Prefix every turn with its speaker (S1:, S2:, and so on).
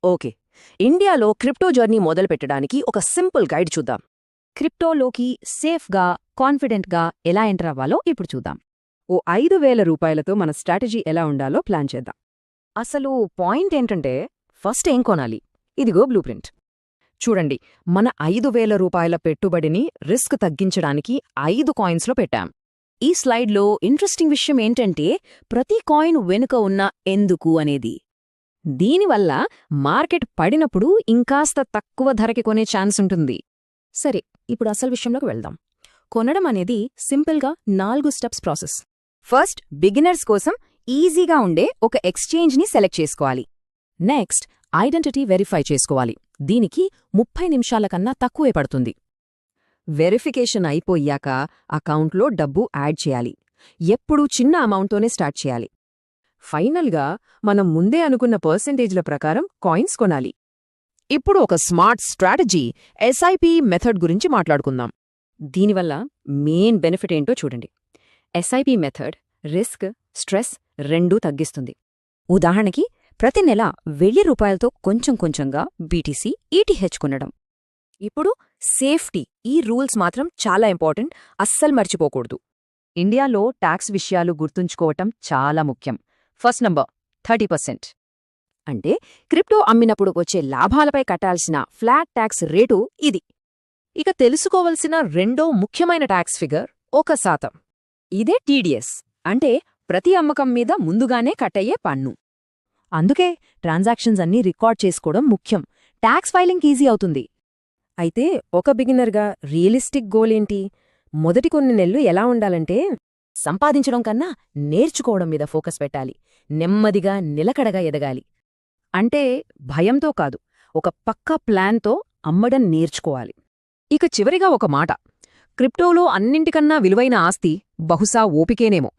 S1: Okay, ఇండియాలో crypto journey మొదలుపెట్టడానికి ఒక సింపుల్ గైడ్ చూద్దాం.
S2: క్రిప్టోలోకి సేఫ్గా, కాన్ఫిడెంట్గా ఎలా ఎంటర్ అవ్వాలో ఇప్పుడు చూద్దాం.
S1: ఓ 5,000 రూపాయలతో మన స్ట్రాటజీ ఎలా ఉండాలో ప్లాన్ చేద్దాం. అసలు పాయింట్ ఏంటంటే, ఫస్ట్ ఏం కొనాలి? ఇదిగో బ్లూ ప్రింట్. చూడండి, మన 5,000 రూపాయల పెట్టుబడిని రిస్క్ తగ్గించడానికి 5 కాయిన్స్లో పెట్టాం.
S2: ఈ స్లైడ్లో ఇంట్రెస్టింగ్ విషయం ఏంటంటే ప్రతి కాయిన్ వెనుక ఉన్న ఎందుకు అనేది.
S1: దీనివల్ల మార్కెట్ పడినప్పుడు ఇంకాస్త తక్కువ ధరకి కొనే ఛాన్స్ ఉంటుంది.
S2: సరే, ఇప్పుడు అసలు విషయంలోకి వెళ్దాం. కొనడం అనేది సింపుల్గా 4 స్టెప్స్ ప్రాసెస్. ఫస్ట్, బిగినర్స్ కోసం ఈజీగా ఉండే ఒక ఎక్స్చేంజ్ని సెలెక్ట్ చేసుకోవాలి.
S1: నెక్స్ట్, ఐడెంటిటీ వెరిఫై చేసుకోవాలి. దీనికి 30 నిమిషాల కన్నా తక్కువే పడుతుంది. వెరిఫికేషన్ అయిపోయాక అకౌంట్లో డబ్బు యాడ్ చేయాలి. ఎప్పుడూ చిన్న అమౌంట్తోనే స్టార్ట్ చేయాలి. ఫైనల్గా మనం ముందే అనుకున్న పర్సెంటేజ్ల ప్రకారం కాయిన్స్ కొనాలి. ఇప్పుడు ఒక స్మార్ట్ స్ట్రాటజీ ఎస్ఐపి మెథడ్ గురించి మాట్లాడుకుందాం. దీనివల్ల మెయిన్ బెనిఫిట్ ఏంటో చూడండి. ఎస్ఐపి మెథడ్ రిస్క్, స్ట్రెస్ రెండూ తగ్గిస్తుంది.
S2: ఉదాహరణకి ప్రతి నెల 1000 రూపాయలతో కొంచెం కొంచెంగా బీటీసీ, ఈటీహెచ్ కొనడం.
S1: ఇప్పుడు సేఫ్టీ. ఈ రూల్స్ మాత్రం చాలా ఇంపార్టెంట్, అస్సలు మర్చిపోకూడదు. ఇండియాలో ట్యాక్స్ విషయాలు గుర్తుంచుకోవటం చాలా ముఖ్యం. First number 30%. అంటే క్రిప్టో అమ్మినప్పుడు వచ్చే లాభాలపై కట్టాల్సిన ఫ్లాట్ ట్యాక్స్ రేటు ఇది. ఇక తెలుసుకోవలసిన రెండో ముఖ్యమైన ట్యాక్స్ ఫిగర్ 1%. ఇదే టీడీఎస్, అంటే ప్రతి అమ్మకం మీద ముందుగానే కట్టయ్యే పన్ను. అందుకే ట్రాన్సాక్షన్స్ అన్నీ రికార్డ్ చేసుకోవడం ముఖ్యం. ట్యాక్స్ ఫైలింగ్ ఈజీ అవుతుంది. అయితే ఒక బిగినర్గా రియలిస్టిక్ గోల్ ఏంటి? మొదటి కొన్ని నెలలు ఎలా ఉండాలంటే, సంపాదించడం కన్నా నేర్చుకోవడం మీద ఫోకస్ పెట్టాలి. నెమ్మదిగా నిలకడగా ఎదగాలి. అంటే భయంతో కాదు, ఒక పక్కా ప్లాన్తో అమ్మడం నేర్చుకోవాలి. ఇక చివరిగా ఒక మాట, క్రిప్టోలో అన్నింటికన్నా విలువైన ఆస్తి బహుశా ఓపికేనేమో.